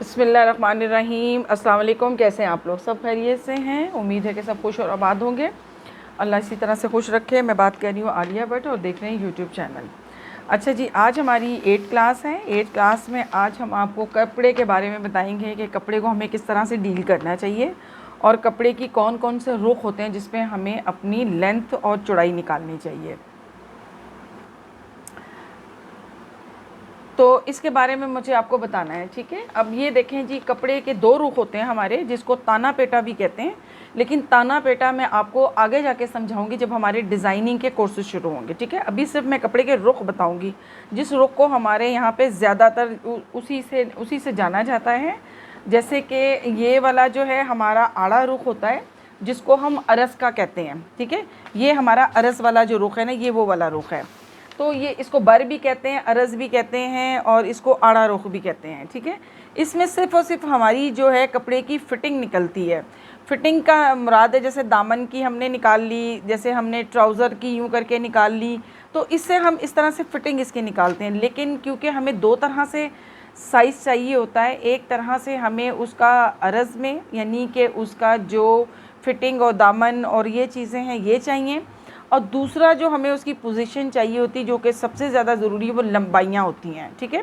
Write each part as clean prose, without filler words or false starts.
बिस्मिल्लाहिर्रहमानिर्रहीम। अस्सलाम वालेकुम। कैसे हैं आप लोग? सब खैरियत से हैं? उम्मीद है कि सब खुश और आबाद होंगे। अल्लाह इसी तरह से खुश रखे। मैं बात कर रही हूँ आलिया भट्ट और देख रहे हैं यूट्यूब चैनल। अच्छा जी, आज हमारी 8 क्लास है। 8 क्लास में आज हम आपको कपड़े के बारे में बताएंगे कि कपड़े को हमें किस तरह से डील करना चाहिए और कपड़े की कौन कौन से रुख होते हैं जिसमें हमें अपनी लेंथ और चौड़ाई निकालनी चाहिए। तो इसके बारे में मुझे आपको बताना है, ठीक है। अब ये देखें जी, कपड़े के 2 रुख होते हैं हमारे, जिसको ताना पेटा भी कहते हैं। लेकिन ताना पेटा मैं आपको आगे जाके समझाऊंगी जब हमारे डिज़ाइनिंग के कोर्सेज शुरू होंगे, ठीक है। अभी सिर्फ मैं कपड़े के रुख बताऊंगी, जिस रुख को हमारे यहाँ पे ज़्यादातर उसी से जाना जाता है। जैसे कि ये वाला जो है हमारा आड़ा रुख होता है, जिसको हम अरस का कहते हैं, ठीक है। ये हमारा अरस वाला जो रुख है ना, ये वो वाला रुख है। तो ये इसको बर भी कहते हैं, अरज़ भी कहते हैं और इसको आड़ा रुख भी कहते हैं, ठीक है। इसमें सिर्फ़ और सिर्फ हमारी जो है कपड़े की फ़िटिंग निकलती है। फ़िटिंग का मुराद है, जैसे दामन की हमने निकाल ली, जैसे हमने ट्राउज़र की यूँ करके निकाल ली, तो इससे हम इस तरह से फ़िटिंग इसकी निकालते हैं। लेकिन क्योंकि हमें 2 तरह से साइज़ चाहिए होता है, एक तरह से हमें उसका अरज़ में यानी कि उसका जो फ़िटिंग और दामन और ये चीज़ें हैं ये चाहिए, और दूसरा जो हमें उसकी पोजीशन चाहिए होती है, जो कि सबसे ज़्यादा ज़रूरी है, वो लंबाइयाँ होती हैं, ठीक है।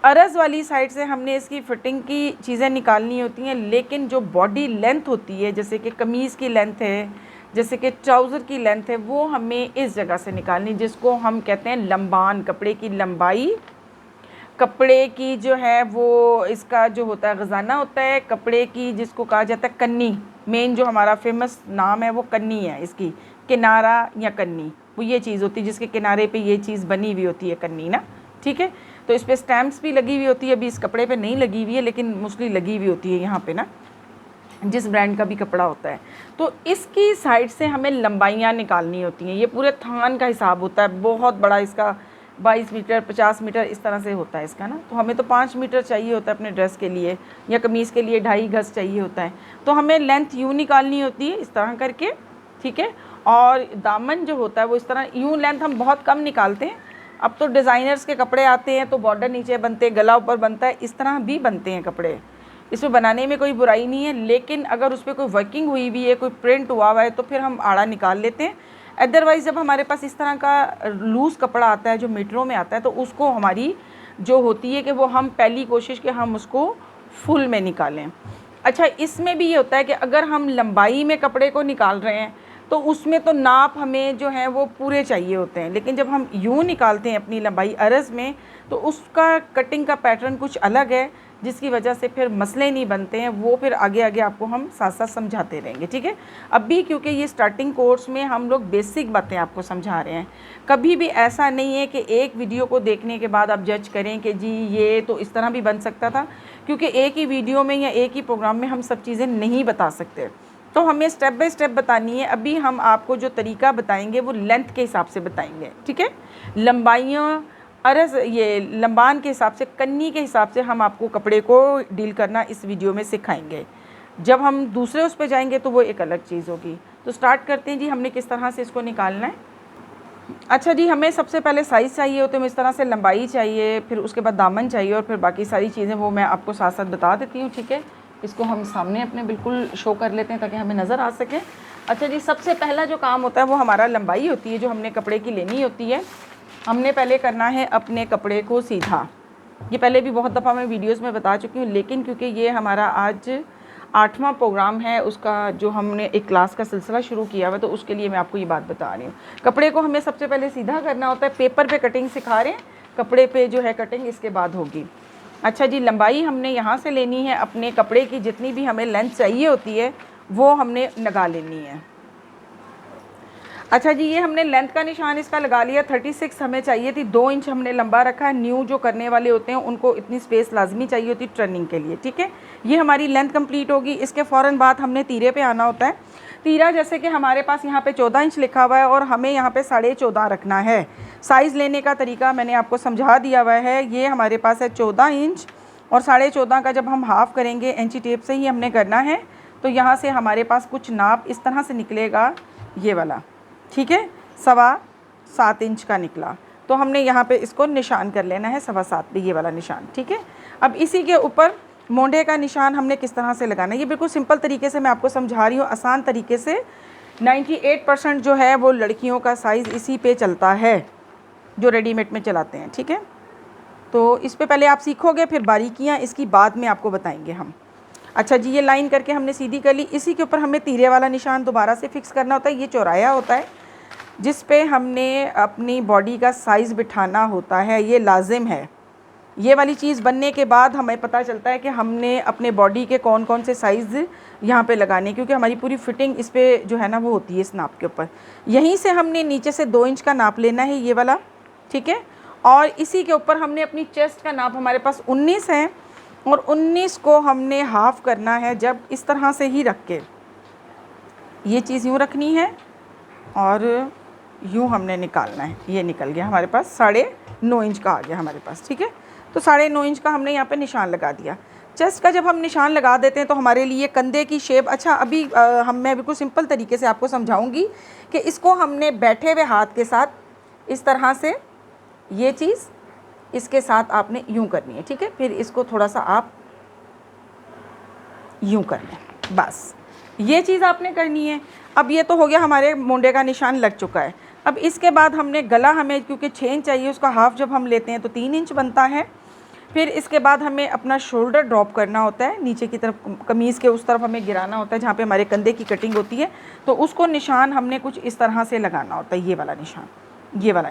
अरज़ वाली साइड से हमने इसकी फ़िटिंग की चीज़ें निकालनी होती हैं, लेकिन जो बॉडी लेंथ होती है, जैसे कि कमीज़ की लेंथ है, जैसे कि ट्राउज़र की लेंथ है, वो हमें इस जगह से निकालनी, जिसको हम कहते हैं लंबान। कपड़े की लंबाई, कपड़े की जो है वो इसका जो होता है ख़ज़ाना होता है, कपड़े की जिसको कहा जाता है कन्नी। मेन जो हमारा फेमस नाम है वो कन्नी है इसकी, किनारा या कन्नी, वो ये चीज़ होती है जिसके किनारे पे ये चीज़ बनी हुई होती है, कन्नी ना, ठीक है। तो इस पर स्टैम्प्स भी लगी हुई होती है, अभी इस कपड़े पे नहीं लगी हुई है लेकिन मोस्टली लगी हुई होती है यहाँ पे ना, जिस ब्रांड का भी कपड़ा होता है। तो इसकी साइड से हमें लंबाइयाँ निकालनी होती हैं। ये पूरे थान का हिसाब होता है, बहुत बड़ा इसका 22 मीटर 50 मीटर इस तरह से होता है इसका ना। तो हमें तो 5 मीटर चाहिए होता है अपने ड्रेस के लिए, या कमीज़ के लिए 2.5 गज चाहिए होता है। तो हमें लेंथ यूँ निकालनी होती है इस तरह करके, ठीक है। और दामन जो होता है वो इस तरह, यूँ लेंथ हम बहुत कम निकालते हैं। अब तो डिज़ाइनर्स के कपड़े आते हैं तो बॉर्डर नीचे बनते हैं, गला ऊपर बनता है, इस तरह भी बनते हैं कपड़े। इसमें बनाने में कोई बुराई नहीं है, लेकिन अगर उस पर कोई वर्किंग हुई भी है, कोई प्रिंट हुआ हुआ है, तो फिर हम आड़ा निकाल लेते हैं। अदरवाइज़ जब हमारे पास इस तरह का लूज़ कपड़ा आता है जो मीटरों में आता है, तो उसको हमारी जो होती है कि वो हम पहली कोशिश कि हम उसको फुल में निकालें। अच्छा, इसमें भी ये होता है कि अगर हम लंबाई में कपड़े को निकाल रहे हैं तो उसमें तो नाप हमें जो है वो पूरे चाहिए होते हैं, लेकिन जब हम यूँ निकालते हैं अपनी लंबाई अरज़ में, तो उसका कटिंग का पैटर्न कुछ अलग है, जिसकी वजह से फिर मसले नहीं बनते हैं। वो फिर आगे आगे आपको हम साथ साथ समझाते रहेंगे, ठीक है। अभी क्योंकि ये स्टार्टिंग कोर्स में हम लोग बेसिक बातें आपको समझा रहे हैं। कभी भी ऐसा नहीं है कि एक वीडियो को देखने के बाद आप जज करें कि जी ये तो इस तरह भी बन सकता था, क्योंकि एक ही वीडियो में या एक ही प्रोग्राम में हम सब चीज़ें नहीं बता सकते। तो हमें स्टेप बाय स्टेप बतानी है। अभी हम आपको जो तरीका बताएंगे वो लेंथ के हिसाब से बताएंगे, ठीक है। लंबाइयाँ अरज़, ये लंबान के हिसाब से, कन्नी के हिसाब से हम आपको कपड़े को डील करना इस वीडियो में सिखाएंगे। जब हम दूसरे उस पर जाएंगे तो वो एक अलग चीज़ होगी। तो स्टार्ट करते हैं जी, हमने किस तरह से इसको निकालना है। अच्छा जी, हमें सबसे पहले साइज़ चाहिए होते हैं, इस तरह से लंबाई चाहिए, फिर उसके बाद दामन चाहिए, और फिर बाकी सारी चीज़ें वो मैं आपको साथ साथ बता देती हूँ, ठीक है। इसको हम सामने अपने बिल्कुल शो कर लेते हैं ताकि हमें नज़र आ सके। अच्छा जी, सबसे पहला जो काम होता है वो हमारा लंबाई होती है, जो हमने कपड़े की लेनी होती है। हमने पहले करना है अपने कपड़े को सीधा। ये पहले भी बहुत दफ़ा मैं वीडियोस में बता चुकी हूँ, लेकिन क्योंकि ये हमारा आज 8वां प्रोग्राम है, उसका जो हमने एक क्लास का सिलसिला शुरू किया हुआ, तो उसके लिए मैं आपको ये बात बता रही हूँ। कपड़े को हमें सबसे पहले सीधा करना होता है। पेपर पे कटिंग सिखा रहे हैं, कपड़े पे जो है कटिंग इसके बाद होगी। अच्छा जी, लंबाई हमने यहाँ से लेनी है, अपने कपड़े की जितनी भी हमें लेंथ चाहिए होती है वो हमने लगा लेनी है। अच्छा जी, ये हमने लेंथ का निशान इसका लगा लिया। 36 हमें चाहिए थी, 2 इंच हमने लंबा रखा है। न्यू जो करने वाले होते हैं उनको इतनी स्पेस लाजमी चाहिए होती टर्निंग के लिए, ठीक है। ये हमारी लेंथ कंप्लीट होगी। इसके फ़ौरन बाद हमने तीरे पे आना होता है। तीरा जैसे कि हमारे पास यहाँ पे 14 इंच लिखा हुआ है और हमें यहाँ पे 14.5 रखना है। साइज़ लेने का तरीका मैंने आपको समझा दिया हुआ है। ये हमारे पास है 14 इंच, और 14.5 का जब हम हाफ़ करेंगे, इंची टेप से ही हमने करना है। तो यहाँ से हमारे पास कुछ नाप इस तरह से निकलेगा, ये वाला, ठीक है। 7.25 इंच का निकला, तो हमने यहाँ पे इसको निशान कर लेना है 7.25 पे, ये वाला निशान, ठीक है। अब इसी के ऊपर मोंढे का निशान हमने किस तरह से लगाना है, ये बिल्कुल सिंपल तरीके से मैं आपको समझा रही हूँ, आसान तरीके से। 98% जो है वो लड़कियों का साइज़ इसी पे चलता है जो रेडीमेड में चलाते हैं, ठीक है। तो इस पे पहले आप सीखोगे, फिर बारीकियाँ इसकी बाद में आपको बताएंगे हम। अच्छा जी, ये लाइन करके हमने सीधी कर ली। इसी के ऊपर हमें तीरे वाला निशान दोबारा से फिक्स करना होता है। ये चौराया होता है जिस पे हमने अपनी बॉडी का साइज़ बिठाना होता है, ये लाजिम है। ये वाली चीज़ बनने के बाद हमें पता चलता है कि हमने अपने बॉडी के कौन कौन से साइज़ यहाँ पे लगाने, क्योंकि हमारी पूरी फिटिंग इस पे जो है ना वो होती है इस नाप के ऊपर। यहीं से हमने नीचे से 2 इंच का नाप लेना है, ये वाला, ठीक है। और इसी के ऊपर हमने अपनी चेस्ट का नाप, हमारे पास 19 है, और 19 को हमने हाफ़ करना है जब इस तरह से ही रख के, ये चीज़ यूँ रखनी है और यूँ हमने निकालना है। ये निकल गया हमारे पास, 9.5 इंच का आ गया हमारे पास, ठीक है। तो 9.5 इंच का हमने यहाँ पे निशान लगा दिया। चेस्ट का जब हम निशान लगा देते हैं तो हमारे लिए कंधे की शेप, अच्छा अभी मैं बिल्कुल सिंपल तरीके से आपको समझाऊंगी कि इसको हमने बैठे हुए हाथ के साथ इस तरह से, ये चीज़ इसके साथ आपने यूँ करनी है, ठीक है। फिर इसको थोड़ा सा आप यूँ कर लें, बस ये चीज़ आपने करनी है। अब ये तो हो गया, हमारे मोंढे का निशान लग चुका है। अब इसके बाद हमने गला, हमें क्योंकि 6 इंच चाहिए, उसका हाफ़ जब हम लेते हैं तो 3 इंच बनता है। फिर इसके बाद हमें अपना शोल्डर ड्रॉप करना होता है नीचे की तरफ, कमीज़ के उस तरफ हमें गिराना होता है जहाँ पे हमारे कंधे की कटिंग होती है। तो उसको निशान हमने कुछ इस तरह से लगाना होता है, ये वाला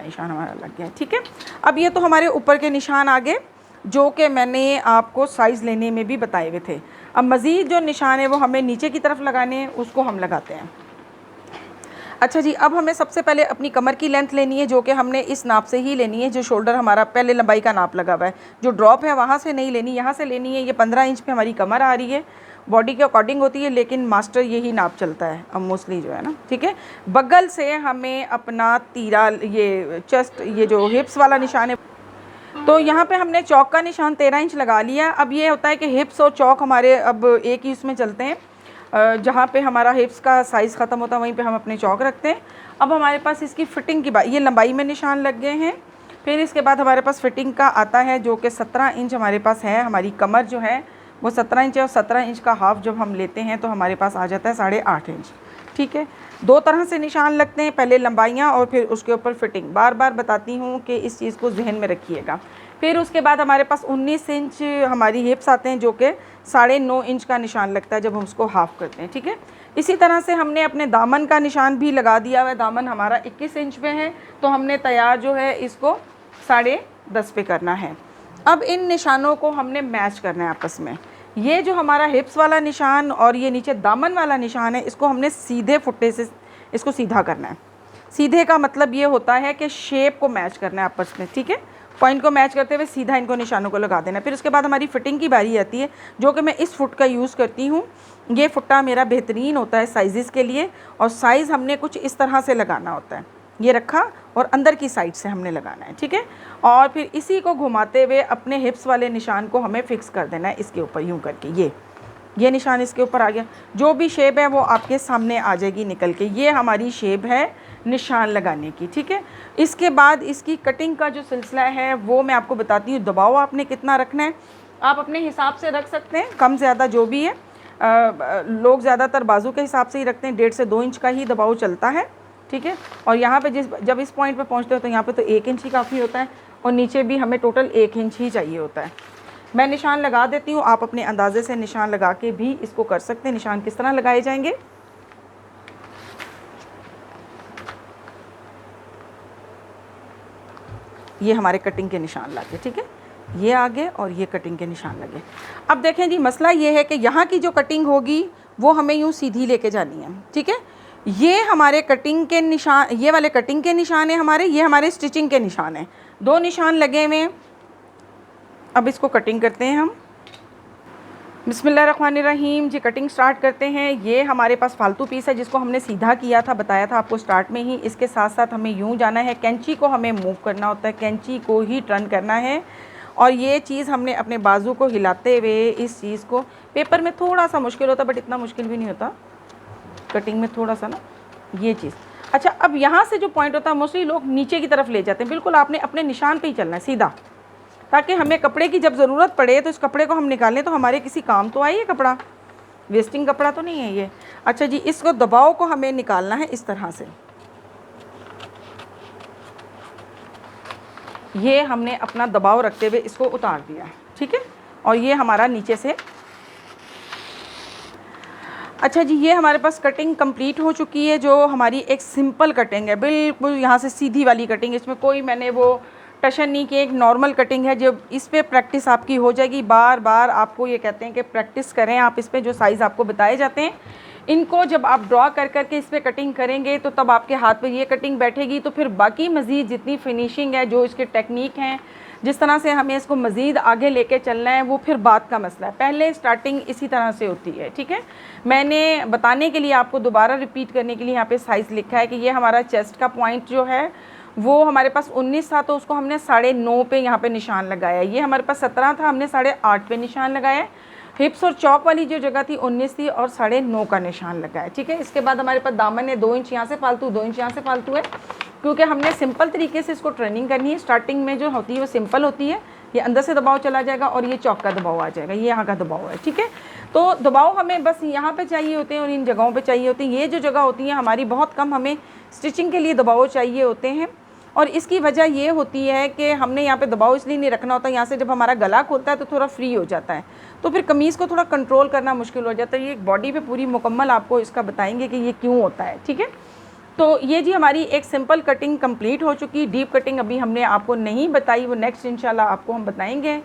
निशान हमारा लग गया है, ठीक है। अब ये तो हमारे ऊपर के निशान आ गए जो कि मैंने आपको साइज़ लेने में भी बताए हुए थे। अब मज़ीद जो निशान है वो हमें नीचे की तरफ लगाने हैं, उसको हम लगाते हैं। अच्छा जी, अब हमें सबसे पहले अपनी कमर की लेंथ लेनी है, जो कि हमने इस नाप से ही लेनी है जो शोल्डर हमारा पहले लंबाई का नाप लगा हुआ है। जो ड्रॉप है वहाँ से नहीं लेनी, यहाँ से लेनी है। ये 15 इंच पे हमारी कमर आ रही है, बॉडी के अकॉर्डिंग होती है, लेकिन मास्टर यही नाप चलता है अब मोस्टली जो है ना, ठीक है। बगल से हमें अपना तीरा, ये चेस्ट, ये जो हिप्स वाला निशान है, तो यहाँ पे हमने चौक का निशान 13 इंच लगा लिया। अब ये होता है कि हिप्स और चौक हमारे अब एक ही उसमें चलते हैं, जहाँ पे हमारा हिप्स का साइज़ ख़त्म होता है वहीं पे हम अपने चौक रखते हैं। अब हमारे पास इसकी फ़िटिंग की बात, ये लंबाई में निशान लग गए हैं। फिर इसके बाद हमारे पास फ़िटिंग का आता है जो कि 17 इंच हमारे पास है। हमारी कमर जो है वो 17 इंच है, और 17 इंच का हाफ़ जब हम लेते हैं तो हमारे पास आ जाता है 8.5 इंच, ठीक है। 2 तरह से निशान लगते हैं, पहले लंबाइयाँ और फिर उसके ऊपर फ़िटिंग। बार बार बताती हूँ कि इस चीज़ को जहन में रखिएगा। फिर उसके बाद हमारे पास 19 इंच हमारी हिप्स आते हैं, जो कि 9.5 इंच का निशान लगता है जब हम उसको हाफ़ करते हैं, ठीक है। इसी तरह से हमने अपने दामन का निशान भी लगा दिया हुआ है। दामन हमारा 21 इंच पे है, तो हमने तैयार जो है इसको 10.5 पे करना है। अब इन निशानों को हमने मैच करना है आपस में। ये जो हमारा हिप्स वाला निशान और ये नीचे दामन वाला निशान है, इसको हमने सीधे फुट्टे से इसको सीधा करना है। सीधे का मतलब ये होता है कि शेप को मैच करना है आपस में, ठीक है। पॉइंट को मैच करते हुए सीधा इनको निशानों को लगा देना। फिर उसके बाद हमारी फ़िटिंग की बारी आती है, जो कि मैं इस फुट का यूज़ करती हूँ। ये फुट्टा मेरा बेहतरीन होता है साइज़ के लिए, और साइज़ हमने कुछ इस तरह से लगाना होता है। ये रखा और अंदर की साइड से हमने लगाना है, ठीक है। और फिर इसी को घुमाते हुए अपने हिप्स वाले निशान को हमें फ़िक्स कर देना है इसके ऊपर, यूँ करके। ये निशान इसके ऊपर आ गया। जो भी शेप है वो आपके सामने आ जाएगी निकल के। ये हमारी शेप है निशान लगाने की, ठीक है। इसके बाद इसकी कटिंग का जो सिलसिला है वो मैं आपको बताती हूँ। दबाव आपने कितना रखना है आप अपने हिसाब से रख सकते हैं, कम ज़्यादा जो भी है। लोग ज़्यादातर बाजू के हिसाब से ही रखते हैं, 1.5 से 2 इंच का ही दबाव चलता है, ठीक है। और यहाँ पे जब इस पॉइंट पे पहुँचते हो तो यहाँ पे तो 1 इंच ही काफ़ी होता है, और नीचे भी हमें टोटल 1 इंच ही चाहिए होता है। मैं निशान लगा देती हूँ, आप अपने अंदाजे से निशान लगा के भी इसको कर सकते हैं। निशान किस तरह लगाए जाएंगे, ये हमारे कटिंग के निशान लगे, ठीक है। ये आगे और ये कटिंग के निशान लगे। अब देखें जी, मसला ये है कि यहाँ की जो कटिंग होगी वो हमें यूँ सीधी लेके जानी है, ठीक है। ये हमारे कटिंग के निशान, ये वाले कटिंग के निशान है हमारे, ये हमारे स्टिचिंग के निशान हैं। 2 निशान लगे हुए हैं। अब इसको कटिंग करते हैं हम। बिस्मिल्लाहिर्रहमानिर्रहीम जी, कटिंग स्टार्ट करते हैं। ये हमारे पास फालतू पीस है जिसको हमने सीधा किया था, बताया था आपको स्टार्ट में ही। इसके साथ साथ हमें यूँ जाना है, कैंची को हमें मूव करना होता है, कैंची को ही टर्न करना है। और ये चीज़ हमने अपने बाजू को हिलाते हुए इस चीज़ को, पेपर में थोड़ा सा मुश्किल होता बट इतना मुश्किल भी नहीं होता, कटिंग में थोड़ा सा ना ये चीज़। अच्छा, अब यहाँ से जो पॉइंट होता है मोस्टली लोग नीचे की तरफ ले जाते हैं, बिल्कुल आपने अपने निशान पे ही चलना है सीधा। ताकि हमें कपड़े की जब ज़रूरत पड़े तो इस कपड़े को हम निकालें तो हमारे किसी काम तो आए ये कपड़ा, वेस्टिंग कपड़ा तो नहीं है ये। अच्छा जी, इसको दबाव को हमें निकालना है इस तरह से। ये हमने अपना दबाव रखते हुए इसको उतार दिया, ठीक है, और ये हमारा नीचे से। अच्छा जी, ये हमारे पास कटिंग कंप्लीट हो चुकी है, जो हमारी एक सिंपल कटिंग है, बिल्कुल यहाँ से सीधी वाली कटिंग, इसमें कोई मैंने वो टशन नहीं की, एक नॉर्मल कटिंग है। जब इस पे प्रैक्टिस आपकी हो जाएगी, बार बार आपको ये कहते हैं कि प्रैक्टिस करें आप इस पे, जो साइज़ आपको बताए जाते हैं इनको जब आप ड्रॉ कर करके इस पर कटिंग करेंगे तो तब आपके हाथ पे ये कटिंग बैठेगी। तो फिर बाकी मज़ीद जितनी फिनिशिंग है, जो इसके टेक्निक हैं, जिस तरह से हमें इसको मज़ीद आगे लेके चलना है, वो फिर बात का मसला है। पहले स्टार्टिंग इसी तरह से होती है, ठीक है। मैंने बताने के लिए आपको दोबारा रिपीट करने के लिए यहाँ पे साइज़ लिखा है कि ये हमारा चेस्ट का पॉइंट जो है वो हमारे पास 19 था, तो उसको हमने 9.5 पे यहाँ पे निशान लगाया। ये हमारे पास 17 था, हमने 8.5 पे निशान लगाया। हिप्स और चौक वाली जो जगह थी 19 थी और 9.5 का निशान लगाया, ठीक है। इसके बाद हमारे पास दामन है 2 इंच यहाँ से फालतू, 2 इंच यहाँ से फालतू है, क्योंकि हमने सिंपल तरीके से इसको ट्रेनिंग करनी है। स्टार्टिंग में जो होती है वो सिंपल होती है, ये अंदर से दबाव चला जाएगा और ये चौक का दबाव आ जाएगा, ये यहाँ का दबाव है, ठीक है। तो दबाव हमें बस यहाँ पे चाहिए होते हैं और इन जगहों पे चाहिए होते हैं। ये जो जगह होती है हमारी बहुत कम, हमें स्टिचिंग के लिए दबाव चाहिए होते हैं। और इसकी वजह ये होती है कि हमने यहाँ पे दबाव इसलिए नहीं रखना होता, यहाँ से जब हमारा गला खुलता है तो थोड़ा फ्री हो जाता है, तो फिर कमीज़ को थोड़ा कंट्रोल करना मुश्किल हो जाता है। ये बॉडी पे पूरी मुकम्मल आपको इसका बताएंगे कि ये क्यों होता है, ठीक है। तो ये जी हमारी एक सिंपल कटिंग कंप्लीट हो चुकी। डीप कटिंग अभी हमने आपको नहीं बताई, वो नेक्स्ट इंशाल्लाह आपको हम बताएंगे।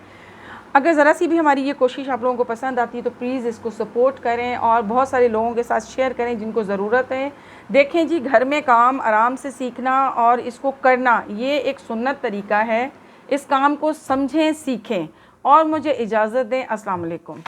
अगर ज़रा सी भी हमारी ये कोशिश आप लोगों को पसंद आती है तो प्लीज़ इसको सपोर्ट करें और बहुत सारे लोगों के साथ शेयर करें जिनको ज़रूरत है। देखें जी, घर में काम आराम से सीखना और इसको करना ये एक सुन्नत तरीका है। इस काम को समझें, सीखें और मुझे इजाज़त दें। अस्सलाम वालेकुम।